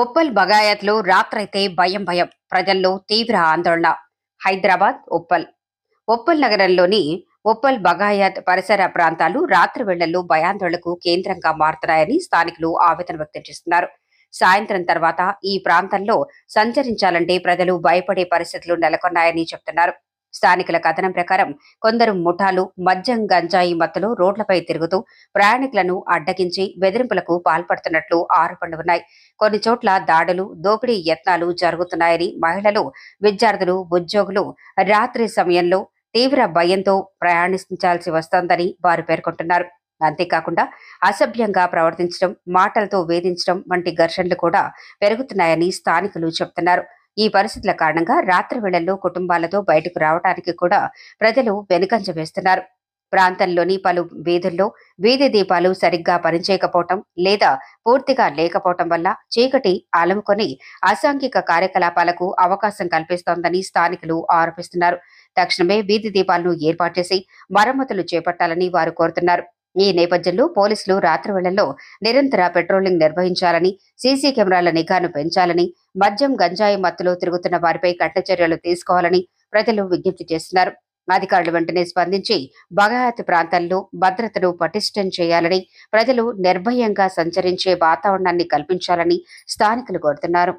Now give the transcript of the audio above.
ఉప్పల్ బగాయత్లో రాత్రైతే భయం భయం ప్రజల్లో తీవ్ర ఆందోళన. హైదరాబాద్ ఉప్పల్ నగరంలోని ఉప్పల్ బగాయత్ పరిసర ప్రాంతాలు రాత్రి వేళల్లో భయాందోళనకు కేంద్రంగా మారుతున్నాయని స్థానికులు ఆవేదన వ్యక్తం చేస్తున్నారు. సాయంత్రం తర్వాత ఈ ప్రాంతంలో సంచరించాలంటే ప్రజలు భయపడే పరిస్థితులు నెలకొన్నాయని చెబుతున్నారు. స్థానికుల కథనం ప్రకారం కొందరు ముఠాలు మద్యం గంజాయి మత్తులో రోడ్లపై తిరుగుతూ ప్రయాణికులను అడ్డగించి బెదిరింపులకు పాల్పడుతున్నట్లు ఆరోపణలు ఉన్నాయి. కొన్ని చోట్ల దాడులు, దోపిడీ యత్నాలు జరుగుతున్నాయని, మహిళలు, విద్యార్థులు, ఉద్యోగులు రాత్రి సమయంలో తీవ్ర భయంతో ప్రయాణించాల్సి వస్తోందని వారు పేర్కొంటున్నారు. అంతేకాకుండా అసభ్యంగా ప్రవర్తించడం, మాటలతో వేధించడం వంటి ఘర్షణలు కూడా పెరుగుతున్నాయని స్థానికులు చెబుతున్నారు. ఈ పరిస్థితుల కారణంగా రాత్రి వేళల్లో కుటుంబాలతో బయటకు రావడానికి కూడా ప్రజలు వెనుకంజ వేస్తున్నారు. ప్రాంతంలోని పలు వీధుల్లో వీధి దీపాలు సరిగ్గా పనిచేయకపోవటం లేదా పూర్తిగా లేకపోవటం వల్ల చీకటి అలముకొని అసాంఘిక కార్యకలాపాలకు అవకాశం కల్పిస్తోందని స్థానికులు ఆరోపిస్తున్నారు. తక్షణమే వీధి దీపాలను ఏర్పాటు చేసి మరమ్మతులు చేపట్టాలని వారు కోరుతున్నారు. ఈ నేపథ్యంలో పోలీసులు రాత్రి వేళల్లో నిరంతర పెట్రోలింగ్ నిర్వహించాలని, సీసీ కెమెరాల నిఘాను పెంచాలని, మద్యం గంజాయి మత్తులో తిరుగుతున్న వారిపై కఠిన చర్యలు తీసుకోవాలని ప్రజలు విజ్ఞప్తి చేస్తున్నారు. అధికారులు వెంటనే స్పందించి బగాయత్ ప్రాంతాల్లో భద్రతను పటిష్టం చేయాలని, ప్రజలు నిర్భయంగా సంచరించే వాతావరణాన్ని కల్పించాలని స్థానికులు కోరుతున్నారు.